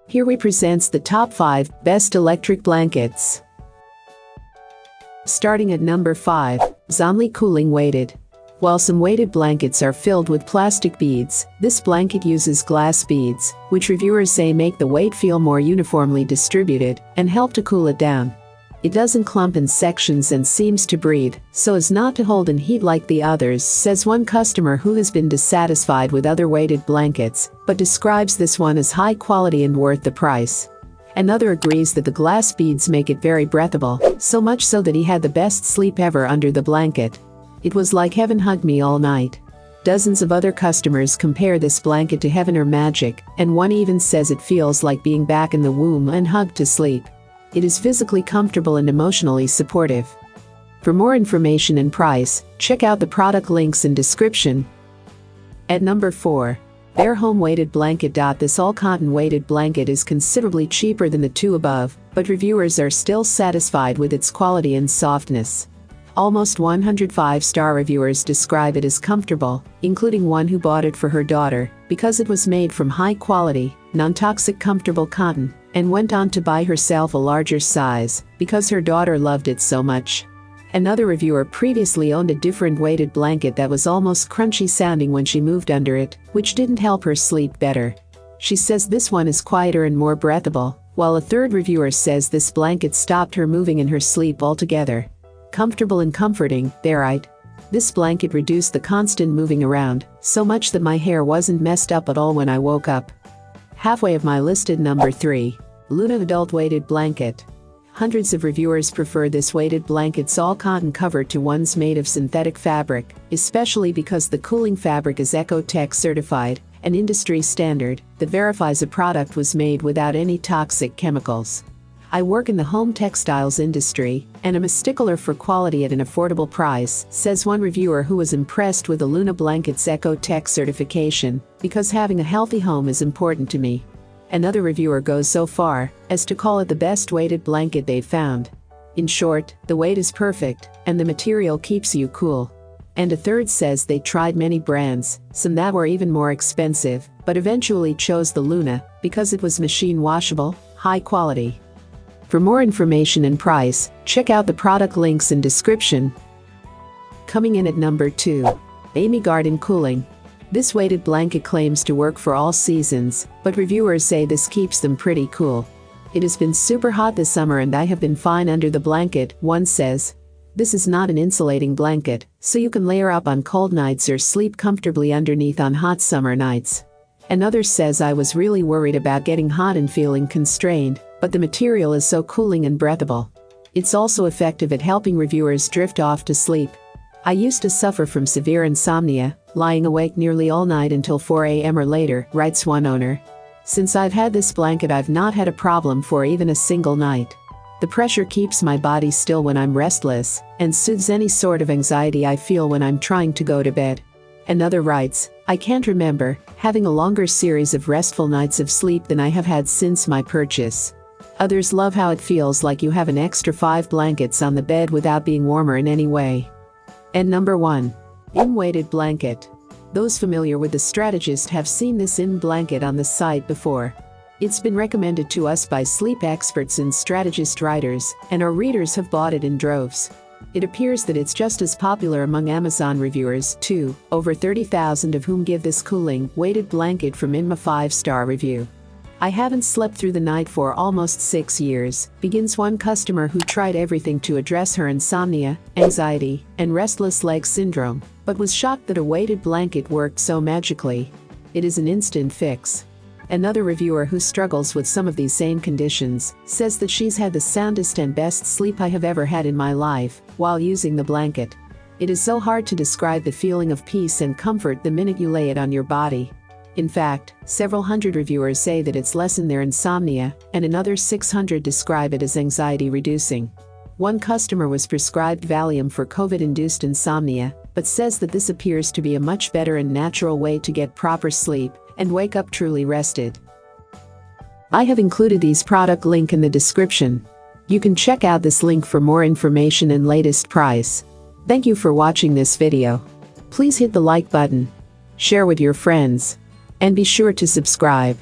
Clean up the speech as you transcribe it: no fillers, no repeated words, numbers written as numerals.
Here we presents the top 5 best electric blankets. Starting at number 5, ZonLi Cooling Weighted. While some weighted blankets are filled with plastic beads, this blanket uses glass beads, which reviewers say make the weight feel more uniformly distributed and help to cool it down. It doesn't clump in sections and seems to breathe, so as not to hold in heat like the others, says one customer who has been dissatisfied with other weighted blankets, but describes this one as high quality and worth the price. Another agrees that the glass beads make it very breathable, so much so that he had the best sleep ever under the blanket. It was like heaven hugged me all night. Dozens of other customers compare this blanket to heaven or magic, and one even says it feels like being back in the womb and hugged to sleep. It is physically comfortable and emotionally supportive. For more information and price, check out the product links in description. At number 4, Bear Home Weighted Blanket. This all-cotton weighted blanket is considerably cheaper than the two above, but reviewers are still satisfied with its quality and softness. Almost 105-star reviewers describe it as comfortable, including one who bought it for her daughter, because it was made from high-quality, non-toxic comfortable cotton, and went on to buy herself a larger size, because her daughter loved it so much. Another reviewer previously owned a different weighted blanket that was almost crunchy sounding when she moved under it, which didn't help her sleep better. She says this one is quieter and more breathable, while a third reviewer says this blanket stopped her moving in her sleep altogether. Comfortable and comforting, they're right. This blanket reduced the constant moving around, so much that my hair wasn't messed up at all when I woke up. Halfway of my listed number 3, Luna Adult Weighted Blanket. Hundreds of reviewers prefer this weighted blanket's all-cotton cover to ones made of synthetic fabric, especially because the cooling fabric is Ecotech certified, an industry standard that verifies a product was made without any toxic chemicals. I work in the home textiles industry, and am a stickler for quality at an affordable price, says one reviewer who was impressed with the Luna blanket's Ecotech certification, because having a healthy home is important to me. Another reviewer goes so far as to call it the best weighted blanket they've found. In short, the weight is perfect, and the material keeps you cool. And a third says they tried many brands, some that were even more expensive, but eventually chose the Luna, because it was machine washable, high quality. For more information and price, check out the product links in description. Coming in at number 2, Amy Garden Cooling. This weighted blanket claims to work for all seasons, but reviewers say this keeps them pretty cool. It has been super hot this summer and I have been fine under the blanket, one says. This is not an insulating blanket, so you can layer up on cold nights or sleep comfortably underneath on hot summer nights. Another says I was really worried about getting hot and feeling constrained, but the material is so cooling and breathable. It's also effective at helping reviewers drift off to sleep. I used to suffer from severe insomnia, lying awake nearly all night until 4 a.m. or later, writes one owner. Since I've had this blanket, I've not had a problem for even a single night. The pressure keeps my body still when I'm restless, and soothes any sort of anxiety I feel when I'm trying to go to bed. Another writes, I can't remember having a longer series of restful nights of sleep than I have had since my purchase. Others love how it feels like you have an extra 5 blankets on the bed without being warmer in any way. And number 1, In Weighted Blanket. Those familiar with The Strategist have seen this In blanket on the site before. It's been recommended to us by sleep experts and strategist writers, and our readers have bought it in droves. It appears that it's just as popular among Amazon reviewers, too, over 30,000 of whom give this cooling, weighted blanket from In a 5-star review. I haven't slept through the night for almost 6 years, begins one customer who tried everything to address her insomnia, anxiety, and restless leg syndrome, but was shocked that a weighted blanket worked so magically. It is an instant fix. Another reviewer who struggles with some of these same conditions says that she's had the soundest and best sleep I have ever had in my life while using the blanket. It is so hard to describe the feeling of peace and comfort the minute you lay it on your body. In fact, several hundred reviewers say that it's lessened their insomnia, and another 600 describe it as anxiety-reducing. One customer was prescribed Valium for COVID-induced insomnia, but says that this appears to be a much better and natural way to get proper sleep and wake up truly rested. I have included these product link in the description. You can check out this link for more information and latest price. Thank you for watching this video. Please hit the like button, share with your friends, and be sure to subscribe.